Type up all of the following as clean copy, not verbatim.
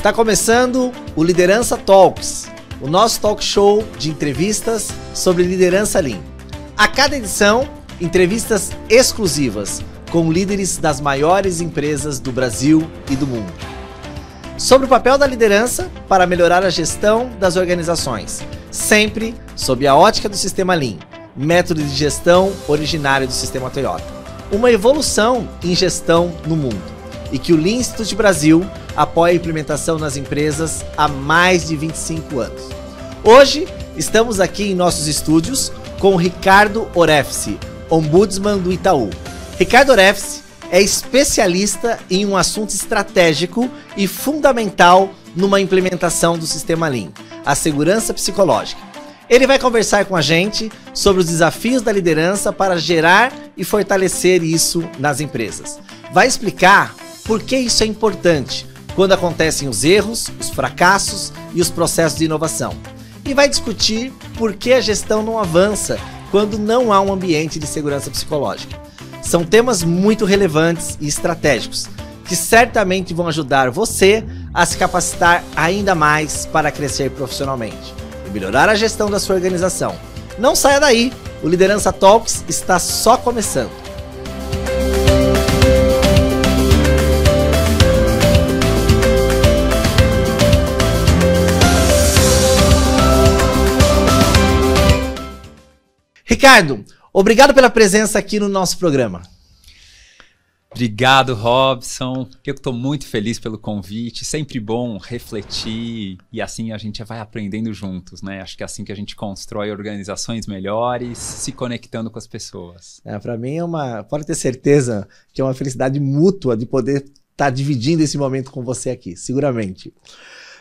Está começando o Liderança Talks, o nosso talk show de entrevistas sobre liderança Lean. A cada edição, entrevistas exclusivas com líderes das maiores empresas do Brasil e do mundo. Sobre o papel da liderança para melhorar a gestão das organizações, sempre sob a ótica do sistema Lean, método de gestão originário do sistema Toyota. Uma evolução em gestão no mundo e que o Lean Institute Brasil apoia a implementação nas empresas há mais de 25 anos. Hoje, estamos aqui em nossos estúdios com o Ricardo Orefsi, Ombudsman do Itaú. Ricardo Orefsi é especialista em um assunto estratégico e fundamental numa implementação do sistema Lean, a segurança psicológica. Ele vai conversar com a gente sobre os desafios da liderança para gerar e fortalecer isso nas empresas. Vai explicar por que isso é importante quando acontecem os erros, os fracassos e os processos de inovação. E vai discutir por que a gestão não avança quando não há um ambiente de segurança psicológica. São temas muito relevantes e estratégicos, que certamente vão ajudar você a se capacitar ainda mais para crescer profissionalmente e melhorar a gestão da sua organização. Não saia daí, o Liderança Talks está só começando. Ricardo, obrigado pela presença aqui no nosso programa. Obrigado, Robson. Eu estou muito feliz pelo convite. Sempre bom refletir e assim a gente vai aprendendo juntos, né? Acho que é assim que a gente constrói organizações melhores, se conectando com as pessoas. Para mim pode ter certeza que é uma felicidade mútua de poder estar dividindo esse momento com você aqui, seguramente.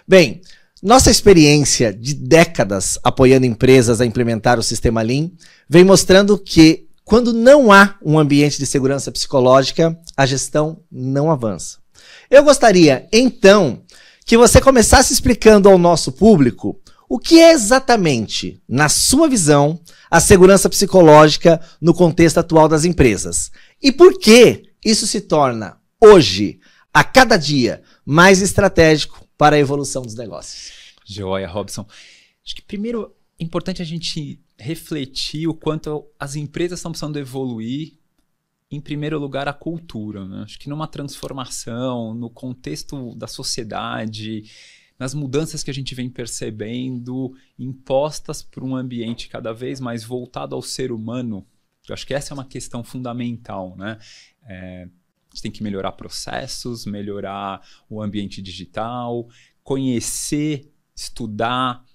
Bem, nossa experiência de décadas apoiando empresas a implementar o sistema Lean vem mostrando que quando não há um ambiente de segurança psicológica, a gestão não avança. Eu gostaria, então, que você começasse explicando ao nosso público o que é exatamente, na sua visão, a segurança psicológica no contexto atual das empresas. E por que isso se torna, hoje, a cada dia, mais estratégico para a evolução dos negócios. Joia, Robson. Acho que primeiro é importante a gente refletir o quanto as empresas estão precisando evoluir, em primeiro lugar, a cultura, né? Acho que numa transformação, no contexto da sociedade, nas mudanças que a gente vem percebendo, impostas por um ambiente cada vez mais voltado ao ser humano, eu acho que essa é uma questão fundamental, né? A gente tem que melhorar processos, melhorar o ambiente digital, conhecer, estudar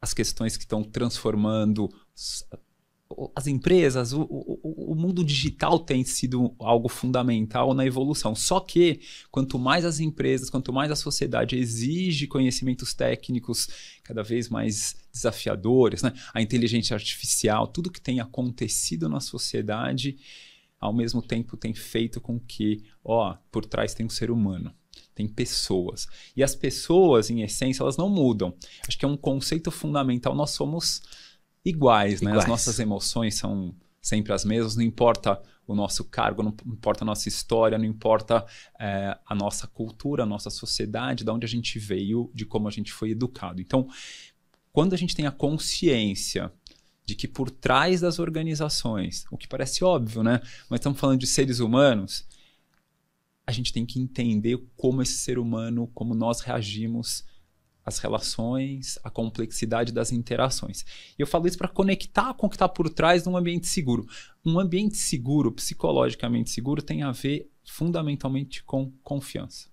as questões que estão transformando as empresas. O mundo digital tem sido algo fundamental na evolução. Só que quanto mais as empresas, quanto mais a sociedade exige conhecimentos técnicos cada vez mais desafiadores, né? A inteligência artificial, tudo que tem acontecido na sociedade, ao mesmo tempo tem feito com que, por trás tem um ser humano, tem pessoas. E as pessoas, em essência, elas não mudam. Acho que é um conceito fundamental, nós somos iguais, né? As nossas emoções são sempre as mesmas, não importa o nosso cargo, não importa a nossa história, não importa a nossa cultura, a nossa sociedade, de onde a gente veio, de como a gente foi educado. Então, quando a gente tem a consciência de que por trás das organizações, o que parece óbvio, né? Mas estamos falando de seres humanos, a gente tem que entender como esse ser humano, como nós reagimos às relações, à complexidade das interações. E eu falo isso para conectar com o que está por trás de um ambiente seguro. Um ambiente seguro, psicologicamente seguro, tem a ver fundamentalmente com confiança.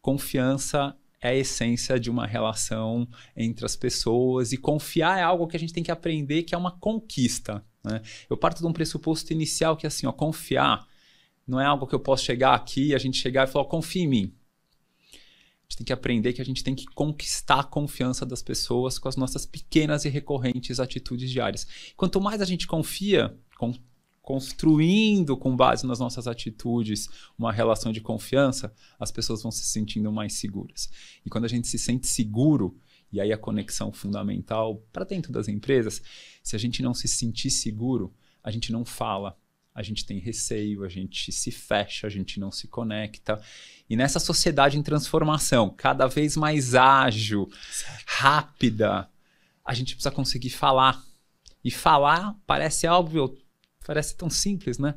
Confiança é a essência de uma relação entre as pessoas, e confiar é algo que a gente tem que aprender, que é uma conquista, né? Eu parto de um pressuposto inicial que é assim, confiar não é algo que eu posso chegar aqui, a gente chegar e falar, confia em mim. A gente tem que aprender que a gente tem que conquistar a confiança das pessoas com as nossas pequenas e recorrentes atitudes diárias. Quanto mais a gente confia, construindo com base nas nossas atitudes uma relação de confiança, as pessoas vão se sentindo mais seguras. E quando a gente se sente seguro, e aí a conexão fundamental para dentro das empresas, se a gente não se sentir seguro, a gente não fala, a gente tem receio, a gente se fecha, a gente não se conecta. E nessa sociedade em transformação, cada vez mais ágil, rápida, a gente precisa conseguir falar. E falar parece óbvio, parece tão simples, né?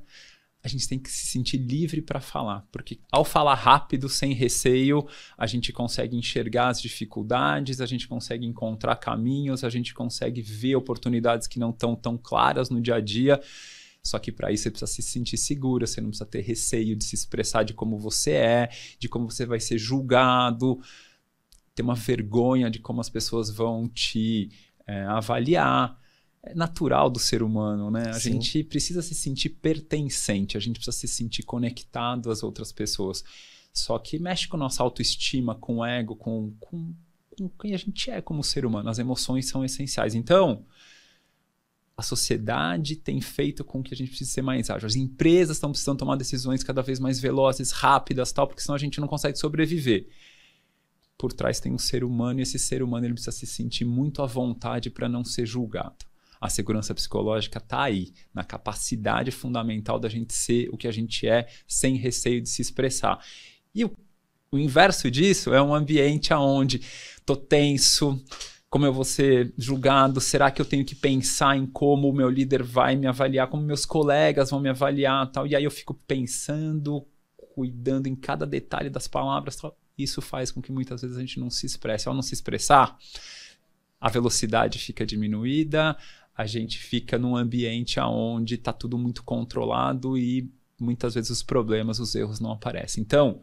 A gente tem que se sentir livre para falar, porque ao falar rápido, sem receio, a gente consegue enxergar as dificuldades, a gente consegue encontrar caminhos, a gente consegue ver oportunidades que não estão tão claras no dia a dia. Só que para isso você precisa se sentir segura, você não precisa ter receio de se expressar de como você é, de como você vai ser julgado, ter uma vergonha de como as pessoas vão te avaliar. É natural do ser humano, né? A gente precisa se sentir pertencente, a gente precisa se sentir conectado às outras pessoas. Só que mexe com a nossa autoestima, com o ego, com quem a gente é como ser humano. As emoções são essenciais. Então, a sociedade tem feito com que a gente precise ser mais ágil. As empresas estão precisando tomar decisões cada vez mais velozes, rápidas, tal, porque senão a gente não consegue sobreviver. Por trás tem um ser humano e esse ser humano ele precisa se sentir muito à vontade para não ser julgado. A segurança psicológica está aí, na capacidade fundamental da gente ser o que a gente é, sem receio de se expressar. E o inverso disso é um ambiente onde estou tenso, como eu vou ser julgado, será que eu tenho que pensar em como o meu líder vai me avaliar, como meus colegas vão me avaliar, tal. E aí eu fico pensando, cuidando em cada detalhe das palavras, tal. Isso faz com que muitas vezes a gente não se expresse. Ao não se expressar, a velocidade fica diminuída, a gente fica num ambiente onde está tudo muito controlado e muitas vezes os problemas, os erros não aparecem. Então,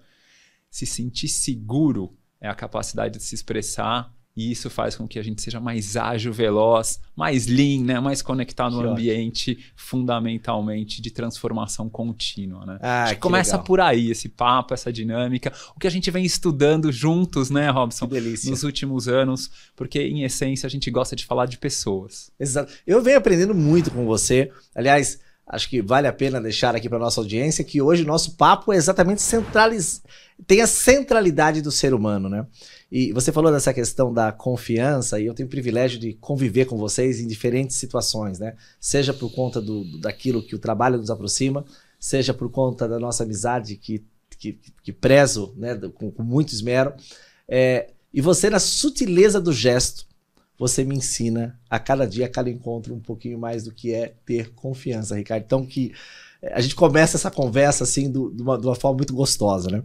se sentir seguro é a capacidade de se expressar e isso faz com que a gente seja mais ágil, veloz, mais lean, né? Mais conectado no ambiente fundamentalmente de transformação contínua. Né? Acho que começa legal. Por aí esse papo, essa dinâmica, o que a gente vem estudando juntos, né, Robson? Que delícia. Nos últimos anos, porque em essência a gente gosta de falar de pessoas. Exato. Eu venho aprendendo muito com você. Aliás, acho que vale a pena deixar aqui para nossa audiência que hoje o nosso papo é exatamente tem a centralidade do ser humano, né? E você falou dessa questão da confiança, e eu tenho o privilégio de conviver com vocês em diferentes situações, né? Seja por conta daquilo que o trabalho nos aproxima, seja por conta da nossa amizade que prezo, né, com muito esmero. E você, na sutileza do gesto, você me ensina a cada dia, a cada encontro, um pouquinho mais do que é ter confiança, Ricardo. Então, que a gente começa essa conversa assim de uma forma muito gostosa, né?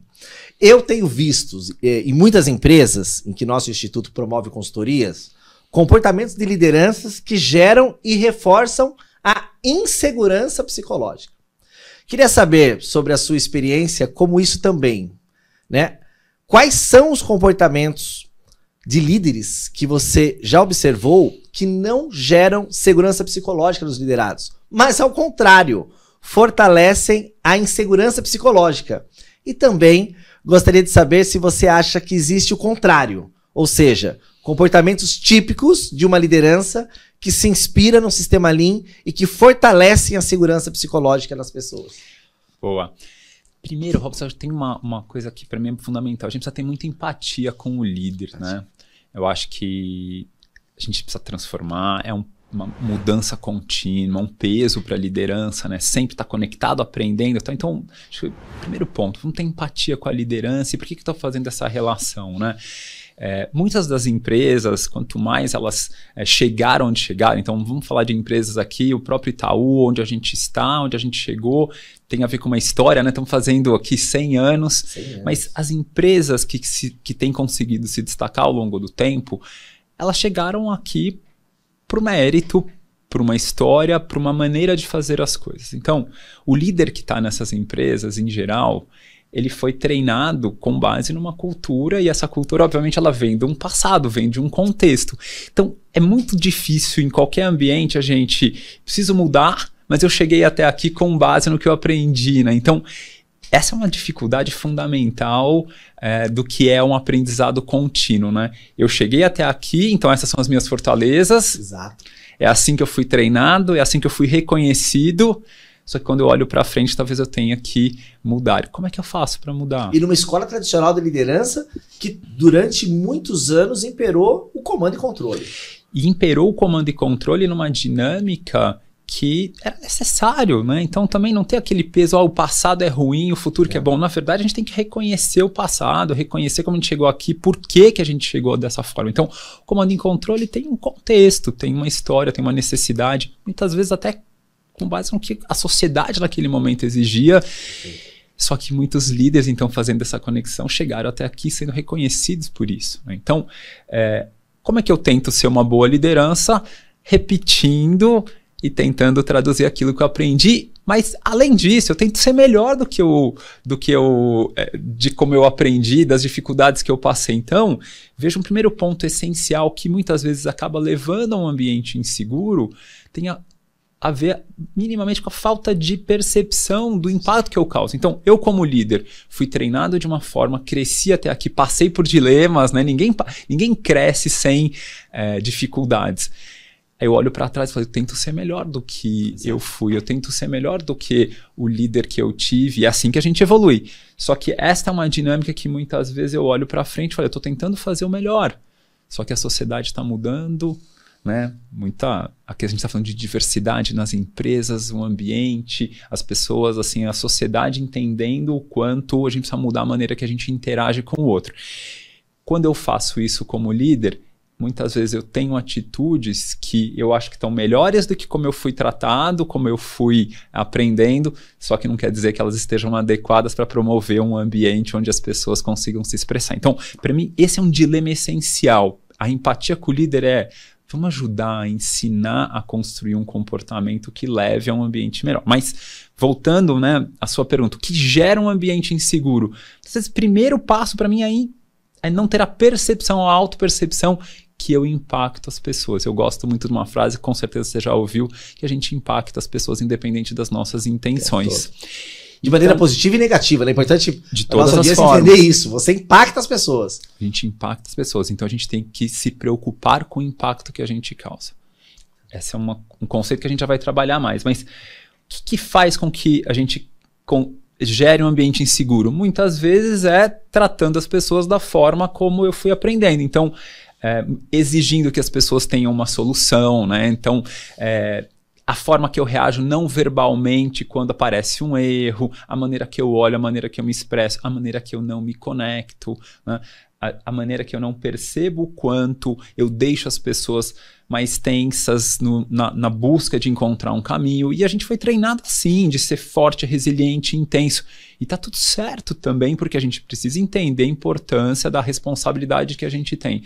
Eu tenho visto em muitas empresas em que nosso instituto promove consultorias, comportamentos de lideranças que geram e reforçam a insegurança psicológica. Queria saber sobre a sua experiência, como isso também, né? Quais são os comportamentos de líderes que você já observou que não geram segurança psicológica nos liderados, mas ao contrário, fortalecem a insegurança psicológica? E também gostaria de saber se você acha que existe o contrário, ou seja, comportamentos típicos de uma liderança que se inspira no sistema Lean e que fortalecem a segurança psicológica das pessoas. Boa. Primeiro, Robson, tem uma coisa que para mim é fundamental. A gente precisa ter muita empatia com o líder, né? Eu acho que a gente precisa transformar, uma mudança contínua, um peso para a liderança, né? Sempre estar conectado, aprendendo. Então, acho que o primeiro ponto, vamos ter empatia com a liderança. E por que estou fazendo essa relação, né? Muitas das empresas, quanto mais elas chegaram onde chegaram, então vamos falar de empresas aqui, o próprio Itaú, onde a gente está, onde a gente chegou, tem a ver com uma história, né? Estamos fazendo aqui 100 anos, mas as empresas que têm conseguido se destacar ao longo do tempo, elas chegaram aqui por mérito, por uma história, por uma maneira de fazer as coisas. Então, o líder que está nessas empresas, em geral, ele foi treinado com base numa cultura, e essa cultura, obviamente, ela vem de um passado, vem de um contexto. Então, é muito difícil em qualquer ambiente a gente precisa mudar, mas eu cheguei até aqui com base no que eu aprendi, né? Então, essa é uma dificuldade fundamental do que é um aprendizado contínuo, né? Eu cheguei até aqui, então essas são as minhas fortalezas. Exato. É assim que eu fui treinado, é assim que eu fui reconhecido. Só que quando eu olho para frente, talvez eu tenha que mudar. Como é que eu faço para mudar? E numa escola tradicional de liderança que durante muitos anos imperou o comando e controle. E imperou o comando e controle numa dinâmica que era necessário, né? Então também não ter aquele peso, o passado é ruim, o futuro que é bom. Na verdade, a gente tem que reconhecer o passado, reconhecer como a gente chegou aqui, por que a gente chegou dessa forma. Então, o comando em controle tem um contexto, tem uma história, tem uma necessidade, muitas vezes até com base no que a sociedade naquele momento exigia. Só que muitos líderes, então, fazendo essa conexão, chegaram até aqui sendo reconhecidos por isso, né? Então, como é que eu tento ser uma boa liderança? Repetindo e tentando traduzir aquilo que eu aprendi, mas além disso, eu tento ser melhor de como eu aprendi, das dificuldades que eu passei. Então, veja um primeiro ponto essencial que muitas vezes acaba levando a um ambiente inseguro, tem a ver minimamente com a falta de percepção do impacto que eu causo. Então, eu como líder fui treinado de uma forma, cresci até aqui, passei por dilemas, né? Ninguém cresce sem dificuldades. Aí eu olho para trás e falo, eu tento ser melhor do que eu fui, eu tento ser melhor do que o líder que eu tive, e é assim que a gente evolui. Só que esta é uma dinâmica que muitas vezes eu olho para frente e falo, eu estou tentando fazer o melhor, só que a sociedade está mudando, né? Aqui a gente está falando de diversidade nas empresas, o ambiente, as pessoas, assim, a sociedade entendendo o quanto a gente precisa mudar a maneira que a gente interage com o outro. Quando eu faço isso como líder, muitas vezes eu tenho atitudes que eu acho que estão melhores do que como eu fui tratado, como eu fui aprendendo, só que não quer dizer que elas estejam adequadas para promover um ambiente onde as pessoas consigam se expressar. Então, para mim, esse é um dilema essencial. A empatia com o líder vamos ajudar a ensinar a construir um comportamento que leve a um ambiente melhor. Mas, voltando, né, à sua pergunta, o que gera um ambiente inseguro? Esse primeiro passo para mim é não ter a percepção, a autopercepção que eu impacto as pessoas. Eu gosto muito de uma frase, com certeza você já ouviu, que a gente impacta as pessoas independente das nossas intenções. De maneira positiva e negativa, né? É importante de todas as formas entender isso. Você impacta as pessoas. A gente impacta as pessoas, então a gente tem que se preocupar com o impacto que a gente causa. Esse é um conceito que a gente já vai trabalhar mais, mas o que faz com que a gente gere um ambiente inseguro? Muitas vezes tratando as pessoas da forma como eu fui aprendendo. Então, exigindo que as pessoas tenham uma solução, né? Então, a forma que eu reajo não verbalmente quando aparece um erro, a maneira que eu olho, a maneira que eu me expresso, a maneira que eu não me conecto, né? A maneira que eu não percebo o quanto eu deixo as pessoas mais tensas na busca de encontrar um caminho. E a gente foi treinado assim, de ser forte, resiliente, intenso. E tá tudo certo também, porque a gente precisa entender a importância da responsabilidade que a gente tem.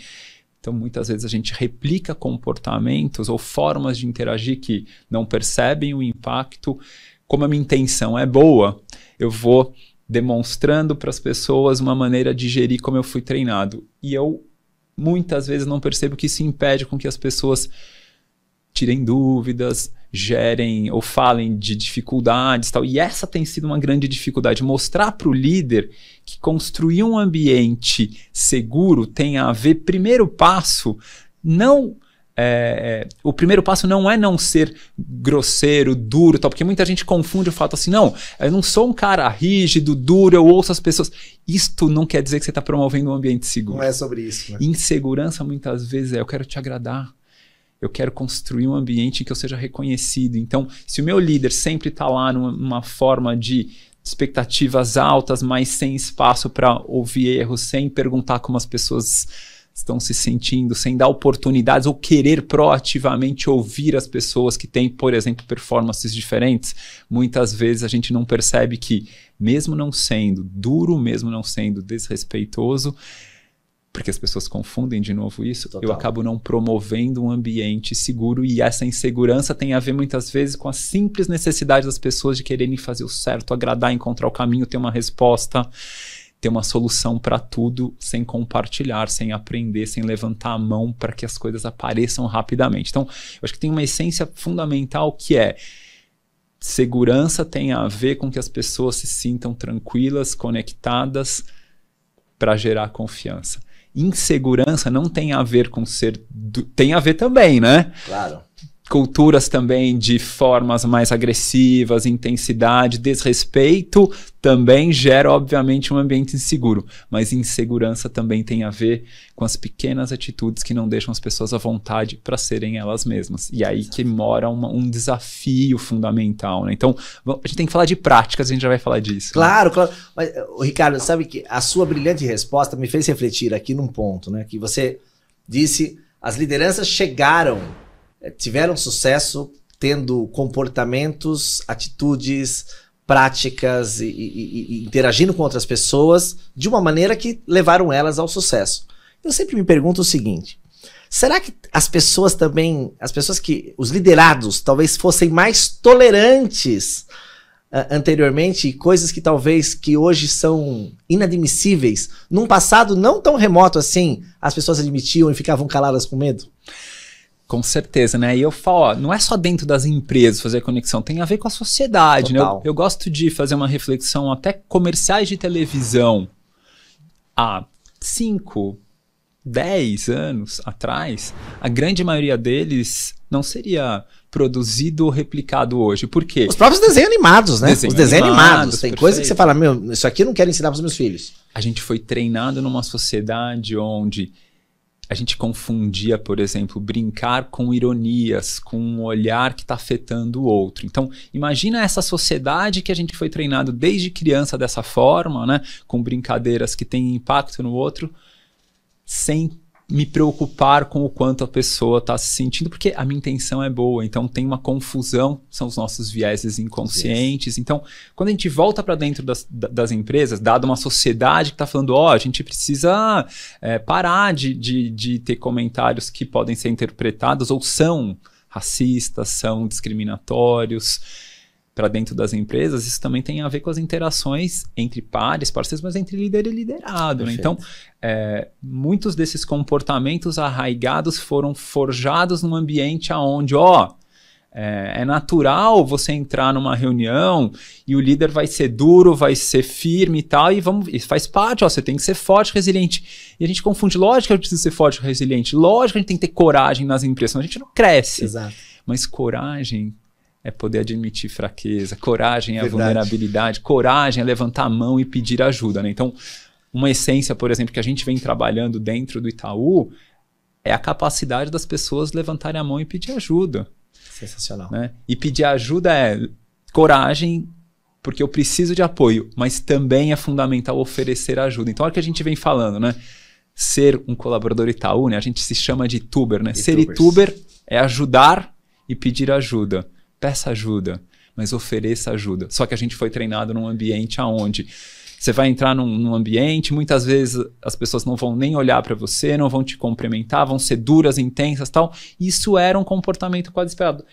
Então, muitas vezes a gente replica comportamentos ou formas de interagir que não percebem o impacto. Como a minha intenção é boa, eu vou demonstrando para as pessoas uma maneira de gerir como eu fui treinado. E eu, muitas vezes, não percebo que isso impede com que as pessoas tirem dúvidas, gerem ou falem de dificuldades e tal. E essa tem sido uma grande dificuldade. Mostrar para o líder que construir um ambiente seguro tem a ver, primeiro passo, o primeiro passo não é não ser grosseiro, duro, tal, porque muita gente confunde o fato assim, não, eu não sou um cara rígido, duro, eu ouço as pessoas. Isto não quer dizer que você está promovendo um ambiente seguro. Não é sobre isso, né? Insegurança muitas vezes eu quero te agradar. Eu quero construir um ambiente em que eu seja reconhecido. Então, se o meu líder sempre está lá numa forma de expectativas altas, mas sem espaço para ouvir erros, sem perguntar como as pessoas estão se sentindo, sem dar oportunidades ou querer proativamente ouvir as pessoas que têm, por exemplo, performances diferentes, muitas vezes a gente não percebe que, mesmo não sendo duro, mesmo não sendo desrespeitoso, porque as pessoas confundem de novo isso, eu acabo não promovendo um ambiente seguro, e essa insegurança tem a ver muitas vezes com a simples necessidade das pessoas de quererem fazer o certo, agradar, encontrar o caminho, ter uma resposta, ter uma solução para tudo, sem compartilhar, sem aprender, sem levantar a mão para que as coisas apareçam rapidamente. Então, eu acho que tem uma essência fundamental que segurança tem a ver com que as pessoas se sintam tranquilas, conectadas, para gerar confiança. Insegurança não tem a ver com tem a ver também, né? Claro. culturas também de formas mais agressivas, intensidade, desrespeito, também gera, obviamente, um ambiente inseguro. Mas insegurança também tem a ver com as pequenas atitudes que não deixam as pessoas à vontade para serem elas mesmas. E aí que mora um desafio fundamental, né? Então, a gente tem que falar de práticas, a gente já vai falar disso. Claro, né? Claro. Mas, Ricardo, sabe que a sua brilhante resposta me fez refletir aqui num ponto, né? Que você disse, as lideranças tiveram sucesso tendo comportamentos, atitudes, práticas e interagindo com outras pessoas de uma maneira que levaram elas ao sucesso. Eu sempre me pergunto o seguinte, será que os liderados talvez fossem mais tolerantes anteriormente, coisas que talvez que hoje são inadmissíveis, num passado não tão remoto assim, as pessoas admitiam e ficavam caladas com medo? Com certeza, né? E eu falo, ó, não é só dentro das empresas fazer conexão, tem a ver com a sociedade, né? Eu gosto de fazer uma reflexão, até comerciais de televisão há 5, 10 anos atrás, a grande maioria deles não seria produzido ou replicado hoje. Por quê? Os próprios desenhos animados, né? Os desenhos animados. Tem perfeito. Coisa que você fala, meu, isso aqui eu não quero ensinar para os meus filhos. A gente foi treinado numa sociedade onde a gente confundia, por exemplo, brincar com ironias, com um olhar que está afetando o outro. Então, imagina essa sociedade que a gente foi treinado desde criança dessa forma, né? Com brincadeiras que têm impacto no outro, sem me preocupar com o quanto a pessoa está se sentindo, porque a minha intenção é boa. Então, tem uma confusão, são os nossos vieses inconscientes. Então, quando a gente volta para dentro das empresas, dado uma sociedade que está falando, a gente precisa parar de ter comentários que podem ser interpretados ou são racistas, são discriminatórios para dentro das empresas, isso também tem a ver com as interações entre pares, parceiros, mas entre líder e liderado. Né? Então, muitos desses comportamentos arraigados foram forjados num ambiente onde, é natural você entrar numa reunião e o líder vai ser duro, vai ser firme e tal, e faz parte, você tem que ser forte, resiliente. E a gente confunde, lógico que eu preciso ser forte e resiliente, lógico que a gente tem que ter coragem nas empresas, senão a gente não cresce. Exato. Mas coragem é poder admitir fraqueza, coragem é a vulnerabilidade, coragem é levantar a mão e pedir ajuda. Né? Então, uma essência, por exemplo, que a gente vem trabalhando dentro do Itaú é a capacidade das pessoas levantarem a mão e pedir ajuda. Sensacional. Né? E pedir ajuda é coragem, porque eu preciso de apoio, mas também é fundamental oferecer ajuda. Então, olha o que a gente vem falando, né? Ser um colaborador Itaú, né? A gente se chama de ituber, né? Ser ituber é ajudar e pedir ajuda. Peça ajuda, mas ofereça ajuda. Só que a gente foi treinado num ambiente onde você vai entrar num ambiente, muitas vezes as pessoas não vão nem olhar para você, não vão te cumprimentar, vão ser duras, intensas e tal. Isso era um comportamento quase esperado.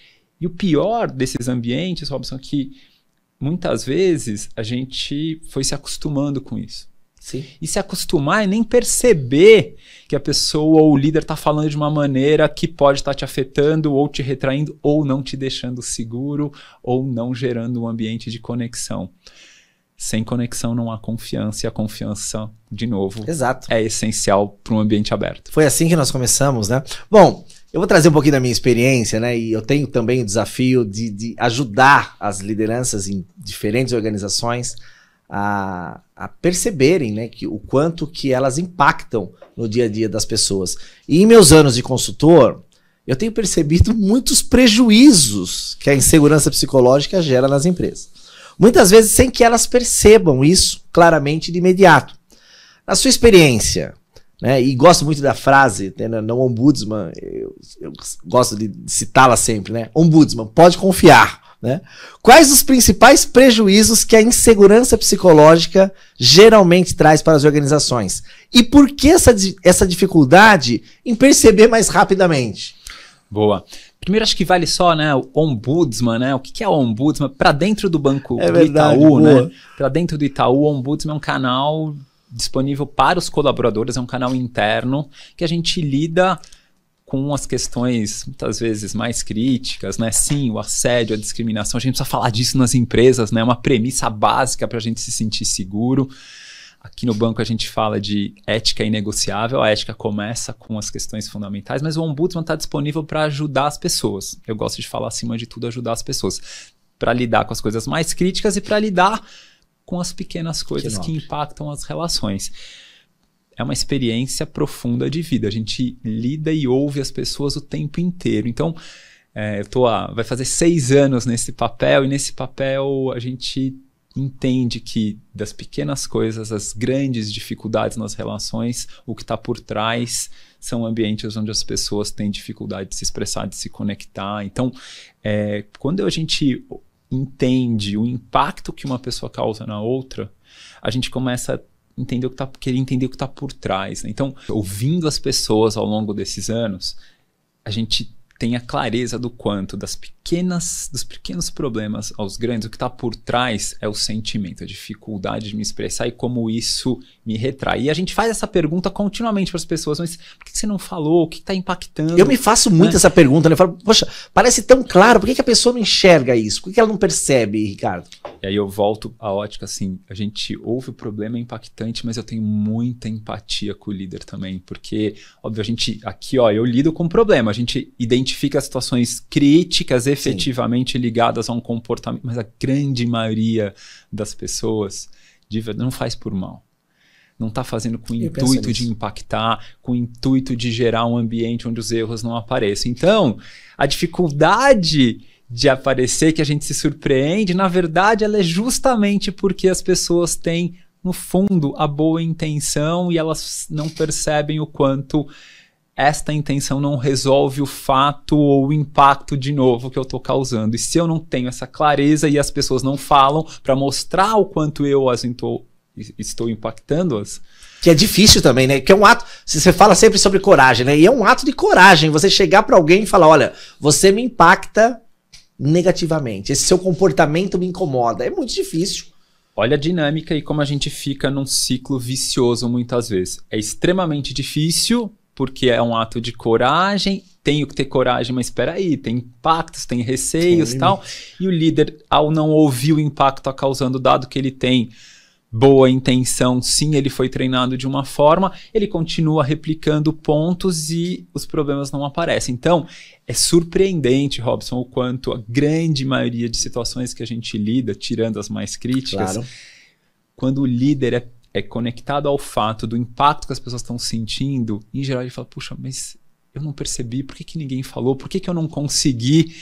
E o pior desses ambientes, Robson, é que muitas vezes a gente foi se acostumando com isso. Sim. E se acostumar e nem perceber que a pessoa ou o líder está falando de uma maneira que pode estar te afetando ou te retraindo ou não te deixando seguro ou não gerando um ambiente de conexão. Sem conexão não há confiança e a confiança, de novo, é essencial para um ambiente aberto. Foi assim que nós começamos, né? Bom, eu vou trazer um pouquinho da minha experiência, né? E eu tenho também o desafio de ajudar as lideranças em diferentes organizações a perceberem, né, o quanto que elas impactam no dia a dia das pessoas. E em meus anos de consultor, eu tenho percebido muitos prejuízos que a insegurança psicológica gera nas empresas. Muitas vezes sem que elas percebam isso claramente de imediato. Na sua experiência, né, e gosto muito da frase, né, no Ombudsman, eu gosto de citá-la sempre, né? Ombudsman, pode confiar. Né? Quais os principais prejuízos que a insegurança psicológica geralmente traz para as organizações? E por que essa dificuldade em perceber mais rapidamente? Boa. Primeiro, acho que vale só, né, o Ombudsman, né? O que é o Ombudsman? Para dentro do banco do Itaú, né? Para dentro do Itaú, o Ombudsman é um canal disponível para os colaboradores, é um canal interno que a gente lida com as questões, muitas vezes, mais críticas, né? Sim, o assédio, a discriminação, a gente precisa falar disso nas empresas, né? É uma premissa básica para a gente se sentir seguro. Aqui no banco a gente fala de ética inegociável, a ética começa com as questões fundamentais, mas o Ombudsman está disponível para ajudar as pessoas. Eu gosto de falar, acima de tudo, ajudar as pessoas para lidar com as coisas mais críticas e para lidar com as pequenas coisas que impactam as relações. É uma experiência profunda de vida. A gente lida e ouve as pessoas o tempo inteiro. Então, vai fazer 6 anos nesse papel, e nesse papel a gente entende que das pequenas coisas, as grandes dificuldades nas relações, o que está por trás são ambientes onde as pessoas têm dificuldade de se expressar, de se conectar. Então, quando a gente entende o impacto que uma pessoa causa na outra, a gente começa a querer entender o que está por trás, né? Então, ouvindo as pessoas ao longo desses anos, a gente tem a clareza do quanto dos pequenos problemas aos grandes, o que está por trás é o sentimento, a dificuldade de me expressar e como isso me retrai. E a gente faz essa pergunta continuamente para as pessoas, mas por que você não falou? O que está impactando? Eu me faço muito essa pergunta, né? Eu falo, poxa, parece tão claro, por que a pessoa não enxerga isso? Por que ela não percebe, Ricardo? E aí eu volto à ótica assim, a gente ouve o problema impactante, mas eu tenho muita empatia com o líder também, porque, óbvio, a gente, aqui, eu lido com o problema, a gente identifica situações críticas, efetivamente ligadas a um comportamento, mas a grande maioria das pessoas não faz por mal. Não está fazendo com o intuito de impactar, com o intuito de gerar um ambiente onde os erros não apareçam. Então, a dificuldade de aparecer, que a gente se surpreende, na verdade, ela é justamente porque as pessoas têm, no fundo, a boa intenção e elas não percebem o quanto esta intenção não resolve o fato ou o impacto de novo que eu estou causando. E se eu não tenho essa clareza e as pessoas não falam para mostrar o quanto eu estou impactando-as... Que é difícil também, né? Que é um ato... Você fala sempre sobre coragem, né? E é um ato de coragem você chegar para alguém e falar, olha, você me impacta negativamente, esse seu comportamento me incomoda. É muito difícil. Olha a dinâmica e como a gente fica num ciclo vicioso muitas vezes. É extremamente difícil, porque é um ato de coragem, tenho que ter coragem, mas espera aí, tem impactos, tem receios e tal. E o líder, ao não ouvir o impacto está causando, dado que ele tem boa intenção, sim, ele foi treinado de uma forma, ele continua replicando pontos e os problemas não aparecem. Então, é surpreendente, Robson, o quanto a grande maioria de situações que a gente lida, tirando as mais críticas, quando o líder é conectado ao fato do impacto que as pessoas estão sentindo, em geral ele fala, puxa, mas eu não percebi, por que ninguém falou, por que eu não consegui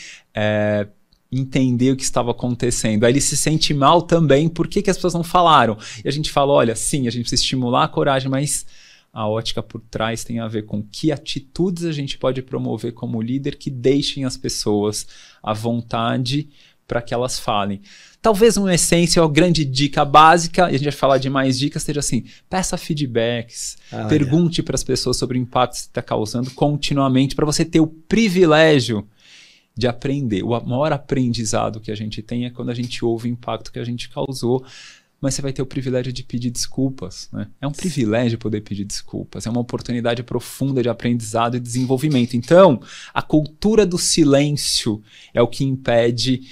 entender o que estava acontecendo? Aí ele se sente mal também, por que as pessoas não falaram? E a gente fala, olha, sim, a gente precisa estimular a coragem, mas a ótica por trás tem a ver com que atitudes a gente pode promover como líder que deixem as pessoas à vontade para que elas falem. Talvez uma essência, uma grande dica básica, e a gente vai falar de mais dicas, seja assim, peça feedbacks, pergunte para as pessoas sobre o impacto que você está causando continuamente, para você ter o privilégio de aprender. O maior aprendizado que a gente tem é quando a gente ouve o impacto que a gente causou, mas você vai ter o privilégio de pedir desculpas, né? É um privilégio poder pedir desculpas, é uma oportunidade profunda de aprendizado e desenvolvimento. Então, a cultura do silêncio é o que impede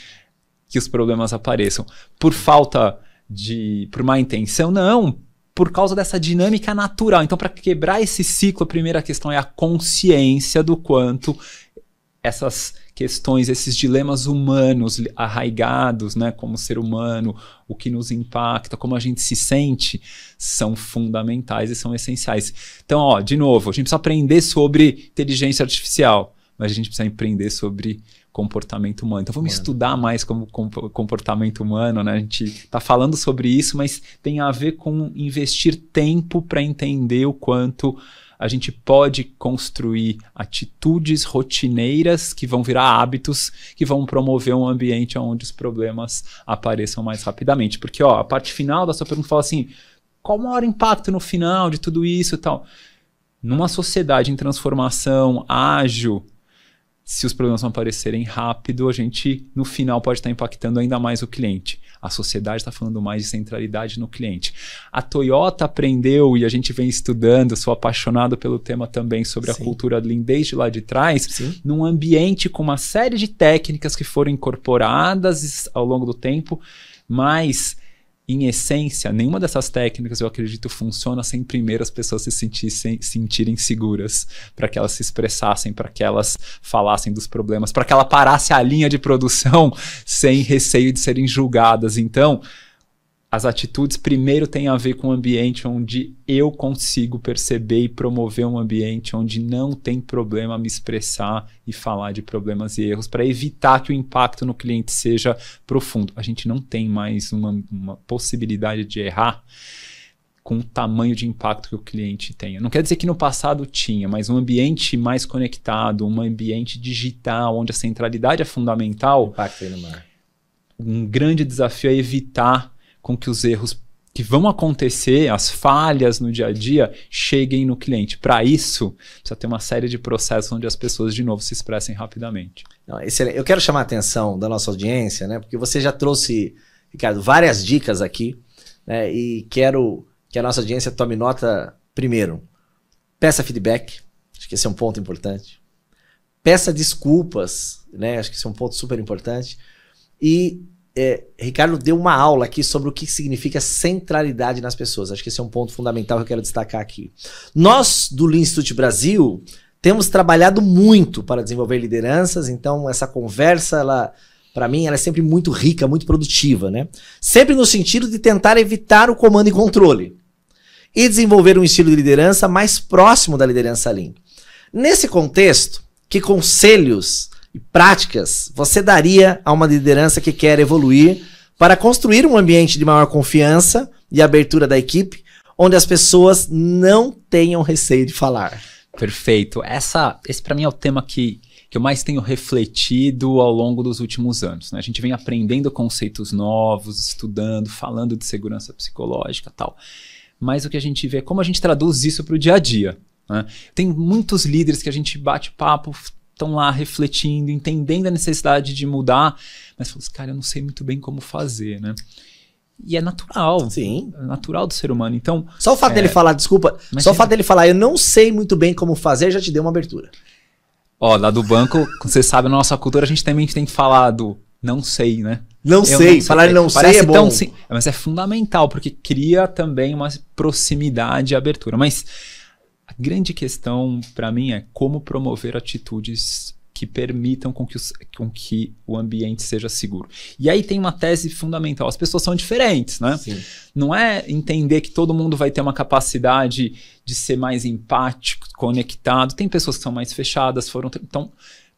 que os problemas apareçam. Por por má intenção? Não, por causa dessa dinâmica natural. Então, para quebrar esse ciclo, a primeira questão é a consciência do quanto essas questões, esses dilemas humanos arraigados, né, como ser humano, o que nos impacta, como a gente se sente, são fundamentais e são essenciais. Então, de novo, a gente precisa aprender sobre inteligência artificial, mas a gente precisa aprender sobre comportamento humano. Então, vamos estudar mais como comportamento humano, né? A gente está falando sobre isso, mas tem a ver com investir tempo para entender o quanto a gente pode construir atitudes rotineiras que vão virar hábitos, que vão promover um ambiente onde os problemas apareçam mais rapidamente. Porque a parte final da sua pergunta fala assim, qual o maior impacto no final de tudo isso e tal? Numa sociedade em transformação ágil, se os problemas não aparecerem rápido, a gente, no final, pode estar impactando ainda mais o cliente. A sociedade está falando mais de centralidade no cliente. A Toyota aprendeu, e a gente vem estudando, sou apaixonado pelo tema também, sobre a cultura Lean desde lá de trás, num ambiente com uma série de técnicas que foram incorporadas ao longo do tempo, mas em essência, nenhuma dessas técnicas, eu acredito, funciona sem primeiro as pessoas se sentirem seguras, para que elas se expressassem, para que elas falassem dos problemas, para que ela parasse a linha de produção sem receio de serem julgadas. Então, as atitudes primeiro têm a ver com um ambiente onde eu consigo perceber e promover um ambiente onde não tem problema me expressar e falar de problemas e erros, para evitar que o impacto no cliente seja profundo. A gente não tem mais uma possibilidade de errar com o tamanho de impacto que o cliente tenha. Não quer dizer que no passado tinha, mas um ambiente mais conectado, um ambiente digital, onde a centralidade é fundamental, Impacto aí no mar. Um grande desafio é evitar com que os erros que vão acontecer, as falhas no dia a dia, cheguem no cliente. Para isso, precisa ter uma série de processos onde as pessoas, de novo, se expressem rapidamente. Não, excelente. Eu quero chamar a atenção da nossa audiência, né? Porque você já trouxe, Ricardo, várias dicas aqui, né? E quero que a nossa audiência tome nota. Primeiro, peça feedback. Acho que esse é um ponto importante. Peça desculpas, né? Acho que esse é um ponto super importante. E Ricardo deu uma aula aqui sobre o que significa centralidade nas pessoas. Acho que esse é um ponto fundamental que eu quero destacar aqui. Nós, do Lean Institute Brasil, temos trabalhado muito para desenvolver lideranças, então essa conversa, ela, para mim, ela é sempre muito rica, muito produtiva, né? Sempre no sentido de tentar evitar o comando e controle e desenvolver um estilo de liderança mais próximo da liderança Lean. Nesse contexto, que conselhos e práticas você daria a uma liderança que quer evoluir para construir um ambiente de maior confiança e abertura da equipe, onde as pessoas não tenham receio de falar? Perfeito. Esse para mim é o tema que eu mais tenho refletido ao longo dos últimos anos, né? A gente vem aprendendo conceitos novos, estudando, falando de segurança psicológica e tal. Mas o que a gente vê é como a gente traduz isso para o dia a dia, né? Tem muitos líderes que a gente bate papo, estão lá refletindo, entendendo a necessidade de mudar, mas falam assim, cara, eu não sei muito bem como fazer, né? E é natural. Sim. É natural do ser humano. Então, só o fato dele falar, desculpa, só o fato dele falar, eu não sei muito bem como fazer, já te deu uma abertura. Ó, lá do banco, você sabe, na nossa cultura, a gente também tem que falar do não sei, né? Não sei, falar não sei é bom. Mas é fundamental, porque cria também uma proximidade e abertura. Mas a grande questão, para mim, é como promover atitudes que permitam com que o ambiente seja seguro. E aí tem uma tese fundamental. As pessoas são diferentes, né? Sim. Não é entender que todo mundo vai ter uma capacidade de ser mais empático, conectado. Tem pessoas que são mais fechadas. Então,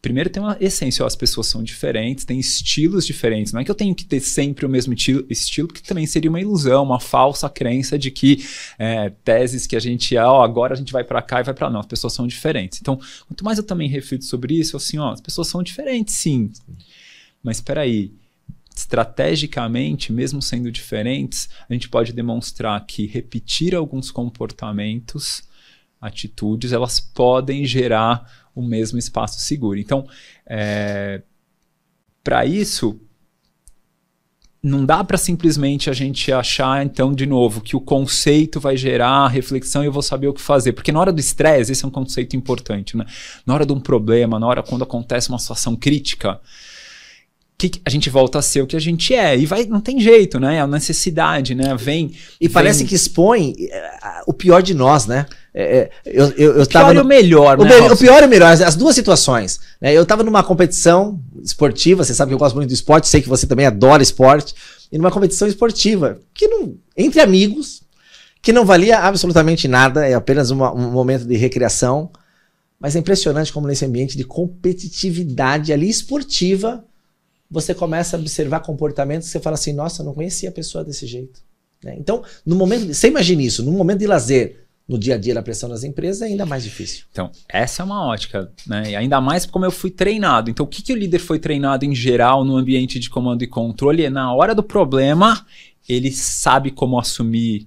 primeiro tem uma essência. As pessoas são diferentes, têm estilos diferentes. Não é que eu tenho que ter sempre o mesmo estilo, porque também seria uma ilusão, uma falsa crença de que teses que a gente agora a gente vai para cá e vai para lá. Não, as pessoas são diferentes. Então, quanto mais eu também reflito sobre isso, assim, as pessoas são diferentes, sim. Mas espera aí, estrategicamente, mesmo sendo diferentes, a gente pode demonstrar que repetir alguns comportamentos, atitudes, elas podem gerar o mesmo espaço seguro. Então, para isso, não dá para simplesmente a gente achar, então, de novo, que o conceito vai gerar reflexão e eu vou saber o que fazer. Porque na hora do estresse, esse é um conceito importante, né? Na hora de um problema, na hora quando acontece uma situação crítica, a gente volta a ser o que a gente é. E não tem jeito, né? A necessidade, né? Parece que expõe o pior de nós, né? O pior e o melhor, né? O pior e o melhor, as duas situações. Né? Eu estava numa competição esportiva, você sabe que eu gosto muito do esporte, sei que você também adora esporte, e numa competição esportiva, entre amigos, que não valia absolutamente nada, é apenas um momento de recreação, mas é impressionante como nesse ambiente de competitividade ali esportiva, você começa a observar comportamentos que você fala assim, nossa, eu não conhecia a pessoa desse jeito. Né? Então, você imagina isso, num momento de lazer, no dia a dia da pressão das empresas, é ainda mais difícil. Então, essa é uma ótica, né? E ainda mais como eu fui treinado. Então, o que o líder foi treinado em geral no ambiente de comando e controle é na hora do problema, ele sabe como assumir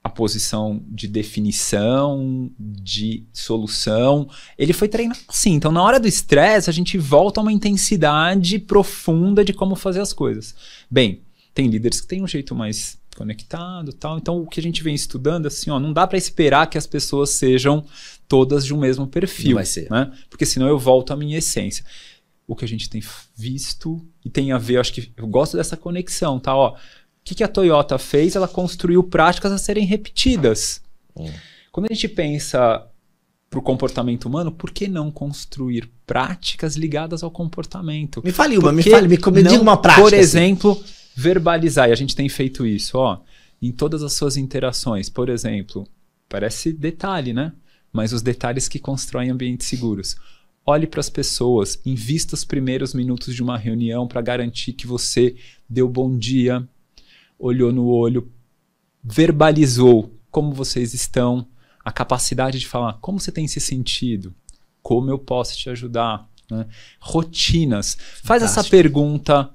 a posição de definição, de solução. Ele foi treinado assim. Então, na hora do estresse, a gente volta a uma intensidade profunda de como fazer as coisas. Bem, tem líderes que têm um jeito mais conectado, tal. Então, o que a gente vem estudando, assim, não dá para esperar que as pessoas sejam todas de um mesmo perfil. Não vai ser. Né? Porque senão eu volto à minha essência. O que a gente tem visto e tem a ver, acho que eu gosto dessa conexão, tá? que a Toyota fez? Ela construiu práticas a serem repetidas. Quando a gente pensa para o comportamento humano, por que não construir práticas ligadas ao comportamento? Me fale uma, me diga uma prática. Por exemplo, assim, verbalizar. E a gente tem feito isso, ó, em todas as suas interações. Por exemplo, parece detalhe, né? Mas os detalhes que constroem ambientes seguros. Olhe para as pessoas, invista os primeiros minutos de uma reunião para garantir que você deu bom dia, olhou no olho, verbalizou como vocês estão, a capacidade de falar como você tem se sentido, como eu posso te ajudar, né? Rotinas. Faz essa pergunta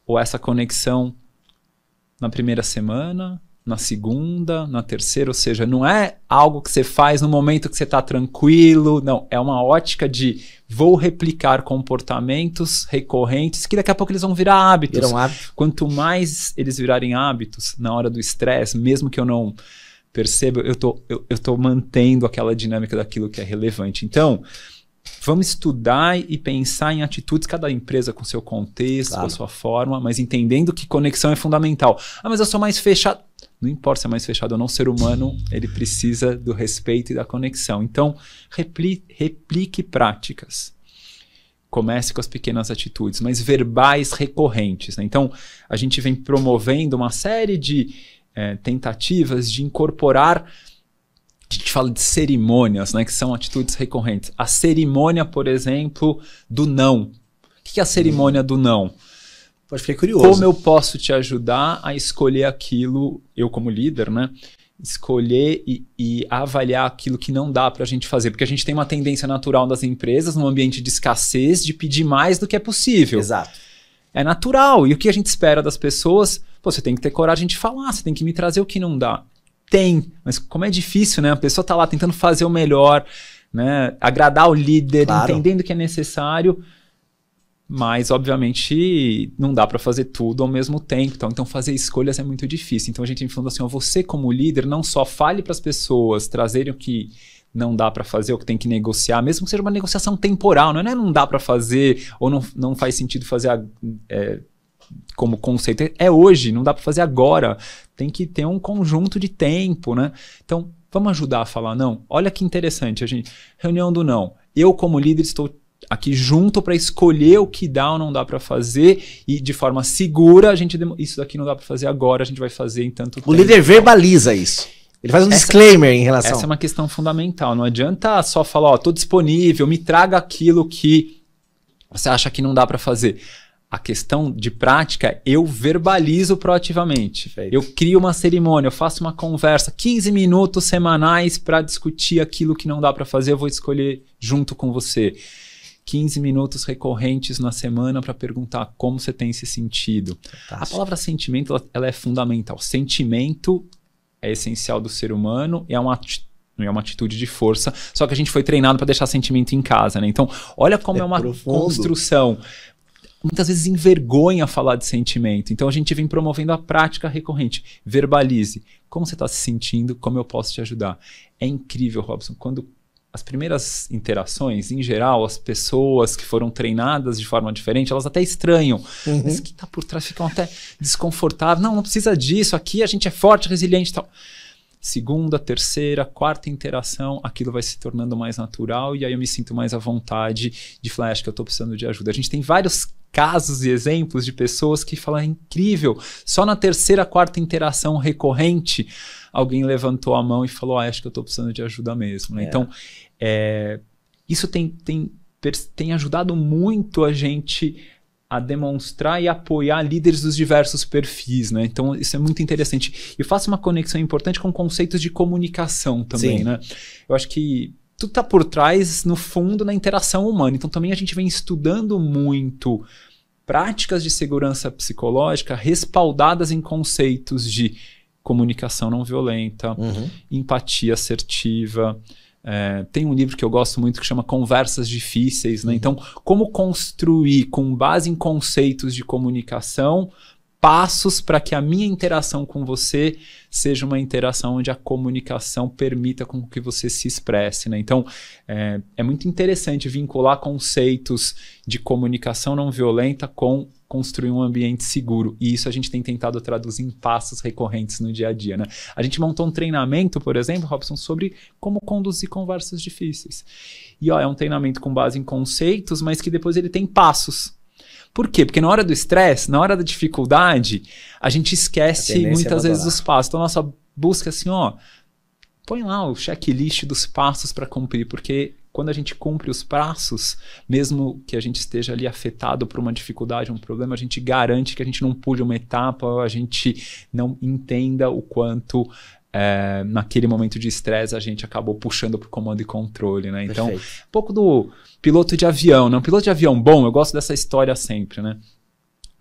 ou essa conexão na primeira semana, na segunda, na terceira, ou seja, não é algo que você faz no momento que você está tranquilo, não, é uma ótica de vou replicar comportamentos recorrentes que daqui a pouco eles vão virar hábitos. Viram hábito. Quanto mais eles virarem hábitos na hora do estresse, mesmo que eu não perceba, eu tô mantendo aquela dinâmica daquilo que é relevante. Então, vamos estudar e pensar em atitudes, cada empresa com seu contexto, com a sua forma, mas entendendo que conexão é fundamental. Ah, mas eu sou mais fechado. Não importa se é mais fechado ou não, o ser humano ele precisa do respeito e da conexão. Então, replique práticas. Comece com as pequenas atitudes, mas verbais recorrentes, né? Então, a gente vem promovendo uma série de tentativas de incorporar, a gente fala de cerimônias, né, que são atitudes recorrentes. A cerimônia, por exemplo, do não. O que é a cerimônia do não? Pode ficar curioso. Como eu posso te ajudar a escolher aquilo, eu como líder, né? Escolher e avaliar aquilo que não dá para a gente fazer. Porque a gente tem uma tendência natural das empresas, num ambiente de escassez, de pedir mais do que é possível. Exato. É natural. E o que a gente espera das pessoas? Pô, você tem que ter coragem de falar, você tem que me trazer o que não dá. Tem, mas como é difícil, né? A pessoa tá lá tentando fazer o melhor, né? Agradar o líder, entendendo que é necessário, mas obviamente não dá para fazer tudo ao mesmo tempo. Então fazer escolhas é muito difícil. Então a gente falando assim, ó, você como líder não só fale para as pessoas trazerem o que não dá para fazer, ou que tem que negociar, mesmo que seja uma negociação temporal, não dá para fazer, ou não faz sentido fazer como conceito. É hoje, não dá para fazer agora. Tem que ter um conjunto de tempo, né? Então, vamos ajudar a falar não. Olha que interessante, reunião do não. Eu, como líder, estou aqui junto para escolher o que dá ou não dá para fazer e de forma segura, isso daqui não dá para fazer agora, a gente vai fazer em tanto tempo. O líder verbaliza isso. Ele faz um disclaimer em relação. Essa é uma questão fundamental. Não adianta só falar, ó, tô disponível, me traga aquilo que você acha que não dá para fazer. A questão de prática, eu verbalizo proativamente. Perfeito. Eu crio uma cerimônia, eu faço uma conversa, 15 minutos semanais para discutir aquilo que não dá para fazer, eu vou escolher junto com você. 15 minutos recorrentes na semana para perguntar como você tem se sentido. Fantástico. A palavra sentimento ela é fundamental. Sentimento é essencial do ser humano e é uma atitude de força, só que a gente foi treinado para deixar sentimento em casa, né? Então, olha como é uma construção. Muitas vezes envergonha falar de sentimento. Então a gente vem promovendo a prática recorrente. Verbalize. Como você está se sentindo? Como eu posso te ajudar? É incrível, Robson. Quando as primeiras interações, em geral, as pessoas que foram treinadas de forma diferente, elas até estranham. Mas o que está por trás? Ficam até desconfortáveis. Não precisa disso. Aqui a gente é forte, resiliente e tal. Segunda, terceira, quarta interação, aquilo vai se tornando mais natural e aí eu me sinto mais à vontade de falar, acho que eu estou precisando de ajuda. A gente tem vários casos e exemplos de pessoas que falam, é incrível, só na terceira, quarta interação recorrente, alguém levantou a mão e falou, acho que eu estou precisando de ajuda mesmo. Né? Então, isso tem ajudado muito a gente a demonstrar e apoiar líderes dos diversos perfis, né? Então, isso é muito interessante. Eu faço uma conexão importante com conceitos de comunicação também, Sim. né? Eu acho que tudo está por trás, no fundo, na interação humana. Então, também a gente vem estudando muito práticas de segurança psicológica respaldadas em conceitos de comunicação não violenta, empatia assertiva. Tem um livro que eu gosto muito que chama Conversas Difíceis, né? Então, como construir com base em conceitos de comunicação passos para que a minha interação com você seja uma interação onde a comunicação permita com que você se expresse, né? Então, é muito interessante vincular conceitos de comunicação não violenta com construir um ambiente seguro. E isso a gente tem tentado traduzir em passos recorrentes no dia a dia, né? A gente montou um treinamento, por exemplo, Robson, sobre como conduzir conversas difíceis. E é um treinamento com base em conceitos, mas que depois ele tem passos. Por quê? Porque na hora do estresse, na hora da dificuldade, a gente esquece muitas vezes os passos. Então, a nossa busca é assim, põe lá o checklist dos passos para cumprir, porque quando a gente cumpre os passos, mesmo que a gente esteja ali afetado por uma dificuldade, um problema, a gente garante que a gente não pule uma etapa, a gente não entenda o quanto naquele momento de estresse a gente acabou puxando para o comando e controle, né? Então, um pouco do piloto de avião, né? Um piloto de avião bom, eu gosto dessa história sempre, né?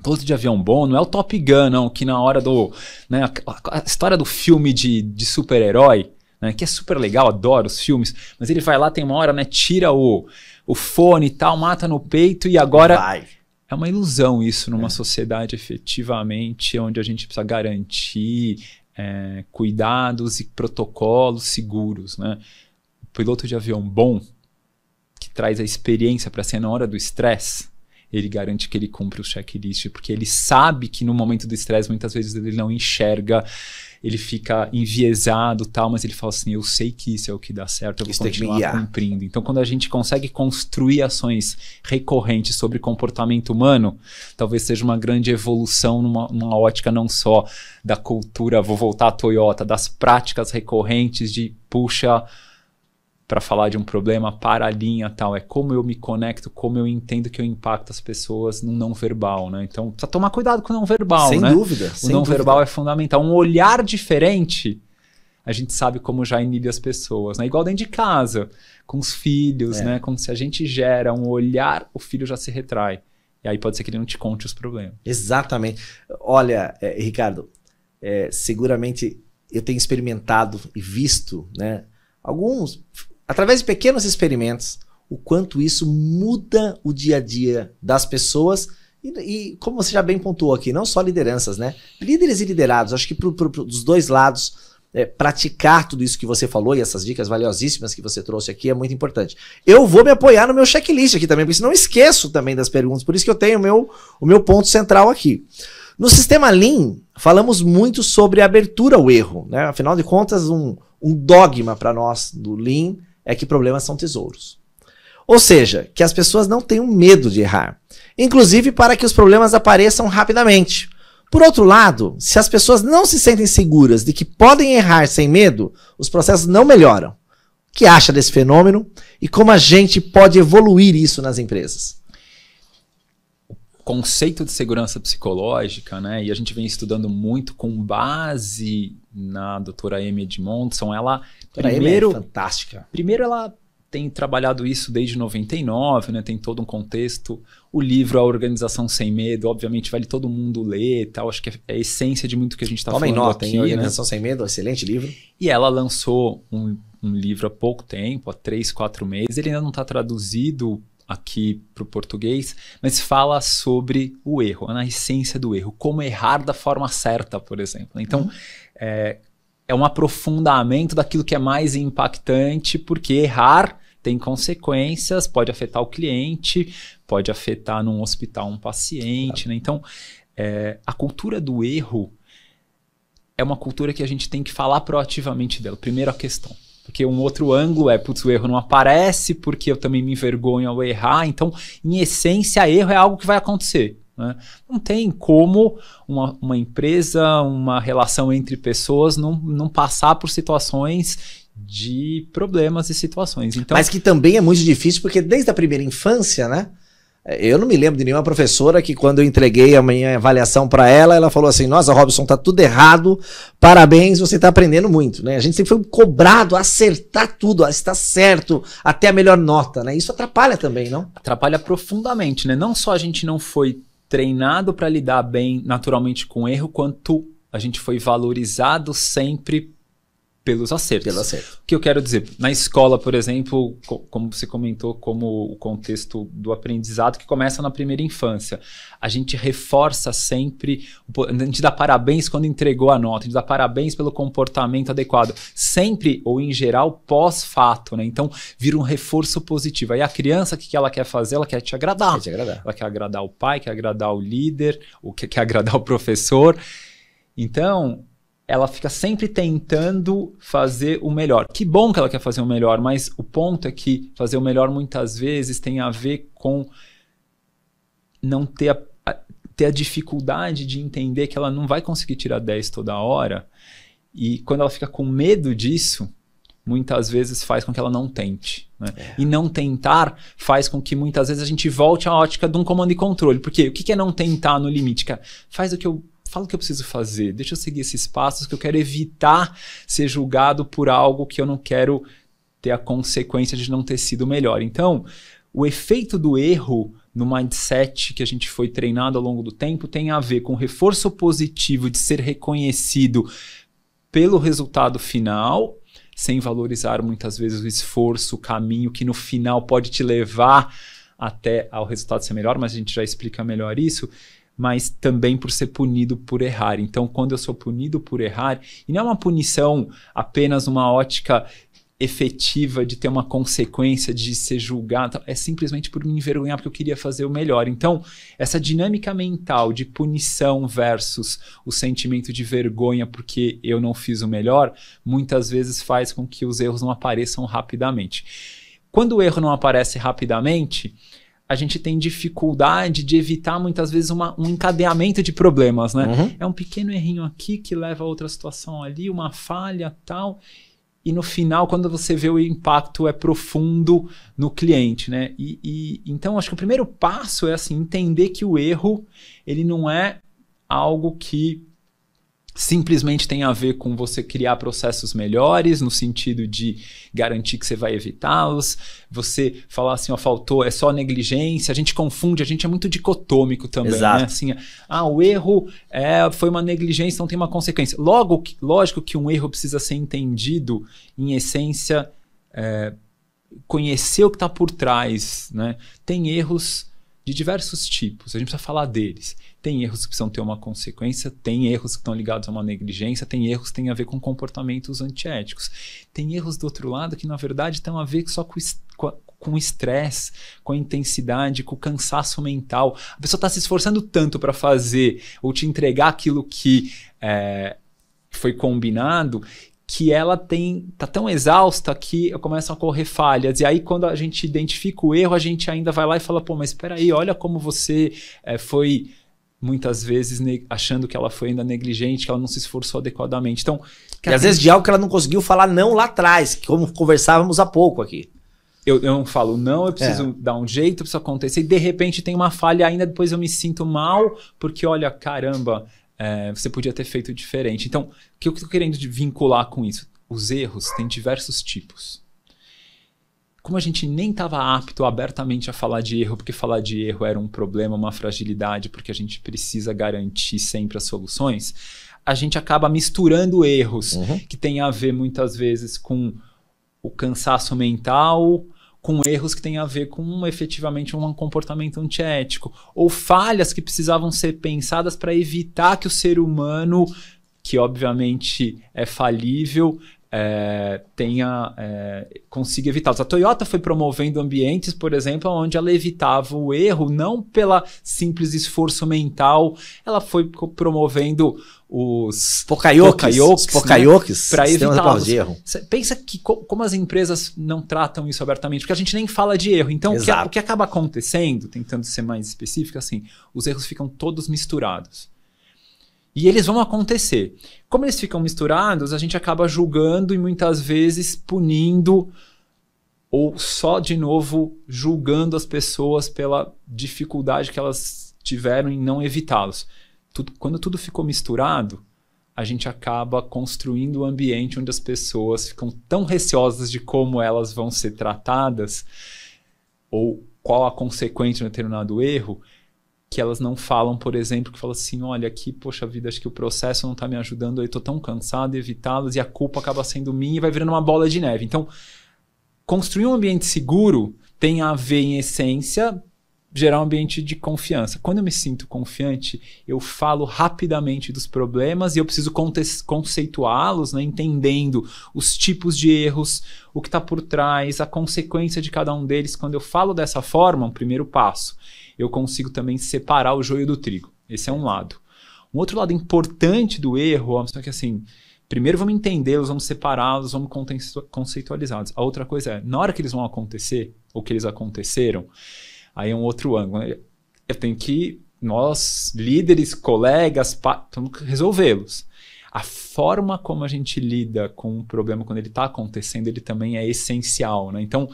Piloto de avião bom não é o Top Gun, não, que na hora do... Né, a história do filme de super-herói, né, que é super legal, adoro os filmes, mas ele vai lá, tem uma hora, né, tira o fone e tal, mata no peito e agora... Vai. É uma ilusão isso numa sociedade efetivamente onde a gente precisa garantir cuidados e protocolos seguros, né? O piloto de avião bom, que traz a experiência para ser na hora do estresse, ele garante que ele cumpre o checklist, porque ele sabe que no momento do estresse muitas vezes ele não enxerga, ele fica enviesado tal, mas ele fala assim, eu sei que isso é o que dá certo, eu vou continuar cumprindo. Então, quando a gente consegue construir ações recorrentes sobre comportamento humano, talvez seja uma grande evolução numa ótica não só da cultura, vou voltar à Toyota, das práticas recorrentes de puxa para falar de um problema, para a linha tal. É como eu me conecto, como eu entendo que eu impacto as pessoas no não verbal, né? Então, precisa tomar cuidado com o não verbal, sem né? Dúvida. O não verbal é fundamental. Um olhar diferente, a gente sabe como já inibe as pessoas, né? Igual dentro de casa, com os filhos, né? Como se a gente gera um olhar, o filho já se retrai. E aí pode ser que ele não te conte os problemas. Exatamente. Olha, Ricardo, seguramente eu tenho experimentado e visto, né, através de pequenos experimentos, o quanto isso muda o dia a dia das pessoas e como você já bem pontuou aqui, não só lideranças, né? Líderes e liderados, acho que dos dois lados, praticar tudo isso que você falou e essas dicas valiosíssimas que você trouxe aqui é muito importante. Eu vou me apoiar no meu checklist aqui também, porque senão eu esqueço também das perguntas, por isso que eu tenho o meu ponto central aqui. No sistema Lean, falamos muito sobre a abertura ao erro, né? Afinal de contas, um dogma para nós do Lean é que problemas são tesouros. Ou seja, que as pessoas não tenham medo de errar, inclusive para que os problemas apareçam rapidamente. Por outro lado, se as pessoas não se sentem seguras de que podem errar sem medo, os processos não melhoram. O que acha desse fenômeno e como a gente pode evoluir isso nas empresas? Conceito de segurança psicológica, né? E a gente vem estudando muito com base na doutora Amy Edmondson. Ela primeiro, é fantástica. Primeiro ela tem trabalhado isso desde 99, né? Tem todo um contexto. O livro A Organização Sem Medo, obviamente vale todo mundo ler, tal. Acho que é a essência de muito que a gente está falando nota, aqui, A Organização Sem Medo, excelente livro. E ela lançou um livro há pouco tempo, há 3, 4 meses. Ele ainda não está traduzido aqui para o português, mas fala sobre o erro, na essência do erro, como errar da forma certa, por exemplo. Então, é um aprofundamento daquilo que é mais impactante, porque errar tem consequências, pode afetar o cliente, pode afetar num hospital um paciente, né? Então, a cultura do erro é uma cultura que a gente tem que falar proativamente dela. Primeiro a questão. Porque um outro ângulo putz, o erro não aparece, porque eu também me envergonho ao errar. Então, em essência, erro é algo que vai acontecer, né? Não tem como uma empresa, uma relação entre pessoas não passar por situações de problemas e situações. Então, mas que também é muito difícil, porque desde a primeira infância, né? Eu não me lembro de nenhuma professora que quando eu entreguei a minha avaliação para ela falou assim, nossa, Robson, tá tudo errado, parabéns, você tá aprendendo muito, né? A gente sempre foi cobrado a acertar tudo, a estar certo, até a melhor nota, né? Isso atrapalha também, não? Atrapalha profundamente, né? Não só a gente não foi treinado para lidar bem naturalmente com erro, quanto a gente foi valorizado sempre pelos acertos. Pelo acerto. O que eu quero dizer? Na escola, por exemplo, como você comentou, como o contexto do aprendizado que começa na primeira infância. A gente reforça sempre, a gente dá parabéns quando entregou a nota, a gente dá parabéns pelo comportamento adequado. Sempre, ou em geral, pós-fato, né? Então, vira um reforço positivo. Aí a criança, o que ela quer fazer? Ela quer te agradar. Quer te agradar. Ela quer agradar o pai, quer agradar o líder, ou quer agradar o professor. Então, ela fica sempre tentando fazer o melhor. Que bom que ela quer fazer o melhor, mas o ponto é que fazer o melhor muitas vezes tem a ver com não ter a dificuldade de entender que ela não vai conseguir tirar 10 toda hora. E quando ela fica com medo disso, muitas vezes faz com que ela não tente. Né? E não tentar faz com que muitas vezes a gente volte à ótica de um comando e controle. Porque o que é não tentar no limite? Cara, fala o que eu preciso fazer, deixa eu seguir esses passos que eu quero evitar ser julgado por algo que eu não quero ter a consequência de não ter sido melhor. Então, o efeito do erro no mindset que a gente foi treinado ao longo do tempo tem a ver com o reforço positivo de ser reconhecido pelo resultado final, sem valorizar muitas vezes o esforço, o caminho que no final pode te levar até ao resultado ser melhor, mas a gente já explica melhor isso, mas também por ser punido por errar. Então, quando eu sou punido por errar, e não é uma punição apenas uma ótica efetiva de ter uma consequência de ser julgado, é simplesmente por me envergonhar porque eu queria fazer o melhor. Então, essa dinâmica mental de punição versus o sentimento de vergonha porque eu não fiz o melhor, muitas vezes faz com que os erros não apareçam rapidamente. Quando o erro não aparece rapidamente, a gente tem dificuldade de evitar muitas vezes um encadeamento de problemas, né? Uhum. É um pequeno errinho aqui que leva a outra situação ali, uma falha tal, e no final, quando você vê o impacto é profundo no cliente, né? Então, acho que o primeiro passo é assim, entender que o erro ele não é algo que simplesmente tem a ver com você criar processos melhores, no sentido de garantir que você vai evitá-los, você falar assim, ó, faltou, é só negligência, a gente confunde, a gente é muito dicotômico também, exato, né? Assim, o erro foi uma negligência, então tem uma consequência. Lógico que um erro precisa ser entendido, em essência, conhecer o que está por trás, né? Tem erros de diversos tipos, a gente precisa falar deles. Tem erros que precisam ter uma consequência, tem erros que estão ligados a uma negligência, tem erros que têm a ver com comportamentos antiéticos. Tem erros do outro lado que, na verdade, têm a ver só com o estresse, com a intensidade, com o cansaço mental. A pessoa está se esforçando tanto para fazer ou te entregar aquilo que foi combinado, que ela tá tão exausta que começam a ocorrer falhas. E aí, quando a gente identifica o erro, a gente ainda vai lá e fala, pô, mas espera aí, olha como você foi muitas vezes achando que ela foi ainda negligente, que ela não se esforçou adequadamente. Então, e às vezes de algo que ela não conseguiu falar não lá atrás, como conversávamos há pouco aqui. Eu não falo não, eu preciso dar um jeito, preciso acontecer, e de repente tem uma falha ainda, depois eu me sinto mal, porque olha, caramba, você podia ter feito diferente. Então, o que eu estou querendo vincular com isso? Os erros têm diversos tipos. Como a gente nem estava apto abertamente a falar de erro, porque falar de erro era um problema, uma fragilidade, porque a gente precisa garantir sempre as soluções, a gente acaba misturando erros que têm a ver muitas vezes com o cansaço mental, com erros que têm a ver com efetivamente um comportamento antiético, ou falhas que precisavam ser pensadas para evitar que o ser humano, que obviamente é falível, consiga evitá-los. A Toyota foi promovendo ambientes, por exemplo, onde ela evitava o erro, não pela simples esforço mental, ela foi promovendo os Pokayokis, para evitá-los. Pensa que como as empresas não tratam isso abertamente, porque a gente nem fala de erro. Então, o que acaba acontecendo, tentando ser mais específico, assim, os erros ficam todos misturados. E eles vão acontecer. Como eles ficam misturados, a gente acaba julgando e muitas vezes punindo ou só, de novo, julgando as pessoas pela dificuldade que elas tiveram em não evitá-los. Quando tudo ficou misturado, a gente acaba construindo um ambiente onde as pessoas ficam tão receosas de como elas vão ser tratadas ou qual a consequência de um determinado erro, que elas não falam, por exemplo, que falam assim, olha, aqui, poxa vida, acho que o processo não está me ajudando, eu estou tão cansado de evitá-los e a culpa acaba sendo minha e vai virando uma bola de neve. Então, construir um ambiente seguro tem a ver, em essência, gerar um ambiente de confiança. Quando eu me sinto confiante, eu falo rapidamente dos problemas e eu preciso conceituá-los, né, entendendo os tipos de erros, o que está por trás, a consequência de cada um deles. Quando eu falo dessa forma, um primeiro passo, eu consigo também separar o joio do trigo. Esse é um lado. Um outro lado importante do erro, é que assim, primeiro vamos entendê-los, vamos separá-los, vamos conceitualizá-los. A outra coisa é, na hora que eles vão acontecer, ou que eles aconteceram, aí é um outro ângulo. Eu tenho que, nós, líderes, colegas, temos que resolvê-los. A forma como a gente lida com um problema quando ele está acontecendo, ele também é essencial, né? Então,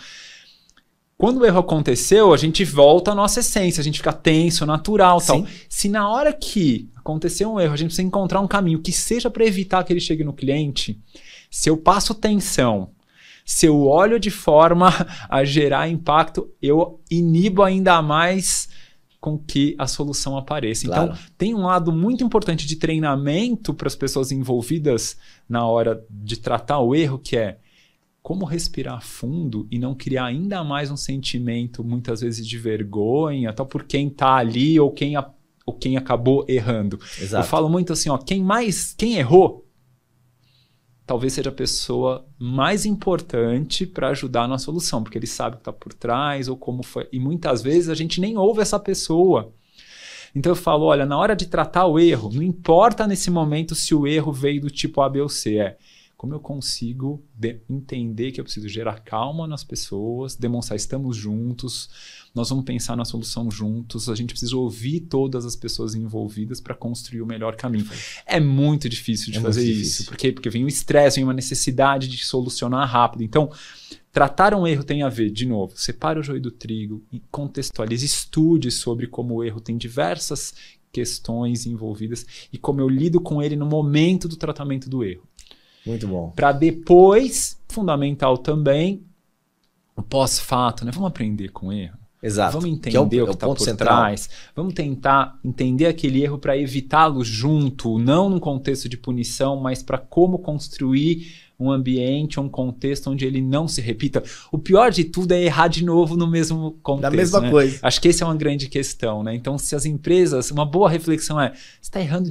quando o erro aconteceu, a gente volta à nossa essência, a gente fica tenso, natural, tal. Se na hora que aconteceu um erro, a gente precisa encontrar um caminho que seja para evitar que ele chegue no cliente, se eu passo tensão, se eu olho de forma a gerar impacto, eu inibo ainda mais com que a solução apareça. Claro. Então, tem um lado muito importante de treinamento para as pessoas envolvidas na hora de tratar o erro, que é como respirar fundo e não criar ainda mais um sentimento, muitas vezes, de vergonha, tal, por quem está ali ou quem acabou errando. Exato. Eu falo muito assim, ó, quem errou, talvez seja a pessoa mais importante para ajudar na solução, porque ele sabe o que está por trás ou como foi. E muitas vezes a gente nem ouve essa pessoa. Então eu falo, olha, na hora de tratar o erro, não importa nesse momento se o erro veio do tipo A, B ou C, como eu consigo entender que eu preciso gerar calma nas pessoas, demonstrar estamos juntos, nós vamos pensar na solução juntos, a gente precisa ouvir todas as pessoas envolvidas para construir o melhor caminho. É muito difícil de fazer isso. Por quê? Porque vem o estresse, vem uma necessidade de solucionar rápido. Então, tratar um erro tem a ver, de novo, separe o joio do trigo, contextualize, estude sobre como o erro tem diversas questões envolvidas e como eu lido com ele no momento do tratamento do erro. Muito bom. Para depois, fundamental também, o pós-fato, né? Vamos aprender com o erro. Exato. Vamos entender o que está por trás. Vamos tentar entender aquele erro para evitá-lo junto, não num contexto de punição, mas para como construir um ambiente, um contexto onde ele não se repita. O pior de tudo é errar de novo no mesmo contexto. Da mesma coisa. Acho que essa é uma grande questão, né? Então, se as empresas, uma boa reflexão é, você está errando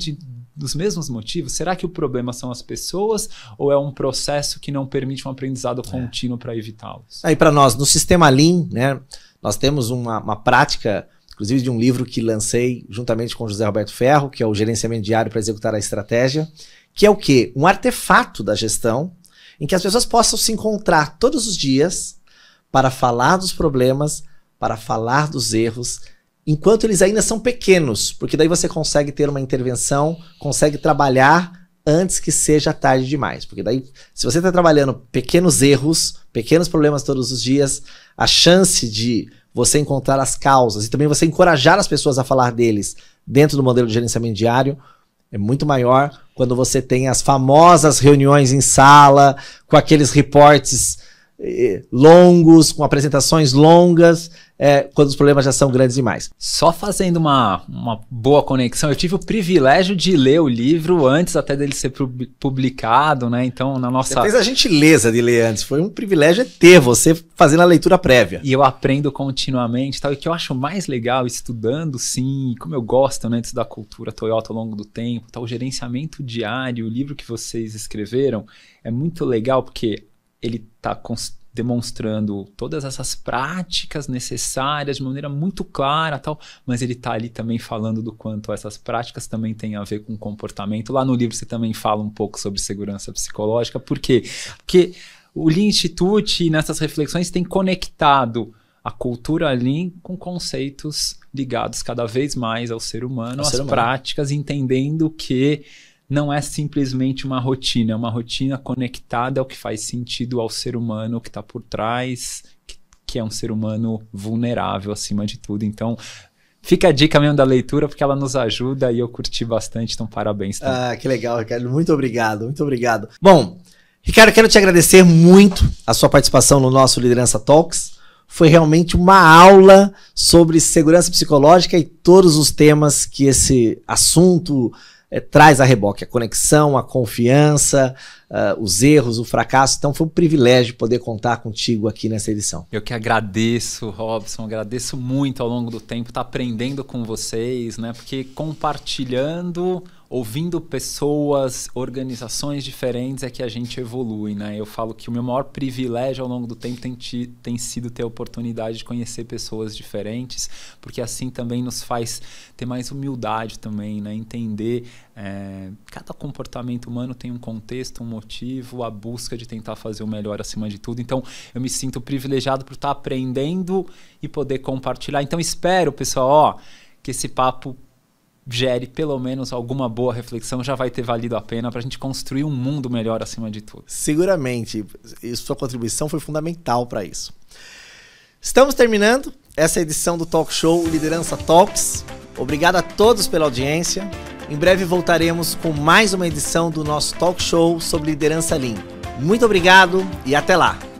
dos mesmos motivos? Será que o problema são as pessoas ou é um processo que não permite um aprendizado contínuo para evitá-los? Aí para nós, no sistema Lean, né, nós temos uma prática, inclusive de um livro que lancei juntamente com o José Roberto Ferro, que é o Gerenciamento Diário para Executar a Estratégia, que é o quê? Um artefato da gestão em que as pessoas possam se encontrar todos os dias para falar dos problemas, para falar dos erros, enquanto eles ainda são pequenos, porque daí você consegue ter uma intervenção, consegue trabalhar antes que seja tarde demais. Porque daí, se você está trabalhando pequenos erros, pequenos problemas todos os dias, a chance de você encontrar as causas e também você encorajar as pessoas a falar deles dentro do modelo de gerenciamento diário é muito maior quando você tem as famosas reuniões em sala, com aqueles reportes longos, com apresentações longas, quando os problemas já são grandes demais. Só fazendo uma boa conexão, eu tive o privilégio de ler o livro antes até dele ser publicado, né? Então, na nossa... Você fez a gentileza de ler antes, foi um privilégio ter você fazendo a leitura prévia. E eu aprendo continuamente, tal, e o que eu acho mais legal estudando, sim, como eu gosto, né, de estudar cultura Toyota ao longo do tempo, tal, o gerenciamento diário, o livro que vocês escreveram, é muito legal porque ele está demonstrando todas essas práticas necessárias de maneira muito clara, tal, mas ele está ali também falando do quanto essas práticas também têm a ver com comportamento. Lá no livro você também fala um pouco sobre segurança psicológica. Por quê? Porque o Lean Institute, nessas reflexões, tem conectado a cultura Lean com conceitos ligados cada vez mais ao ser humano, às práticas, entendendo que não é simplesmente uma rotina, é uma rotina conectada ao que faz sentido ao ser humano que está por trás, que é um ser humano vulnerável acima de tudo. Então, fica a dica mesmo da leitura, porque ela nos ajuda e eu curti bastante, então parabéns também. Ah, que legal, Ricardo. Muito obrigado, muito obrigado. Bom, Ricardo, quero te agradecer muito a sua participação no nosso Liderança Talks. Foi realmente uma aula sobre segurança psicológica e todos os temas que esse assunto traz a reboque. A conexão, a confiança, os erros, o fracasso. Então foi um privilégio poder contar contigo aqui nessa edição. Eu que agradeço, Robson, agradeço muito ao longo do tempo estar aprendendo com vocês, né? Porque compartilhando, ouvindo pessoas, organizações diferentes é que a gente evolui, né? Eu falo que o meu maior privilégio ao longo do tempo tem sido ter a oportunidade de conhecer pessoas diferentes, porque assim também nos faz ter mais humildade também, né? Entender cada comportamento humano tem um contexto, um motivo, a busca de tentar fazer o melhor acima de tudo. Então, eu me sinto privilegiado por estar aprendendo e poder compartilhar. Então, espero, pessoal, que esse papo gere pelo menos alguma boa reflexão, já vai ter valido a pena para a gente construir um mundo melhor acima de tudo. Seguramente, e sua contribuição foi fundamental para isso. Estamos terminando essa edição do Talk Show Liderança Talks. Obrigado a todos pela audiência. Em breve voltaremos com mais uma edição do nosso Talk Show sobre liderança Lean. Muito obrigado e até lá!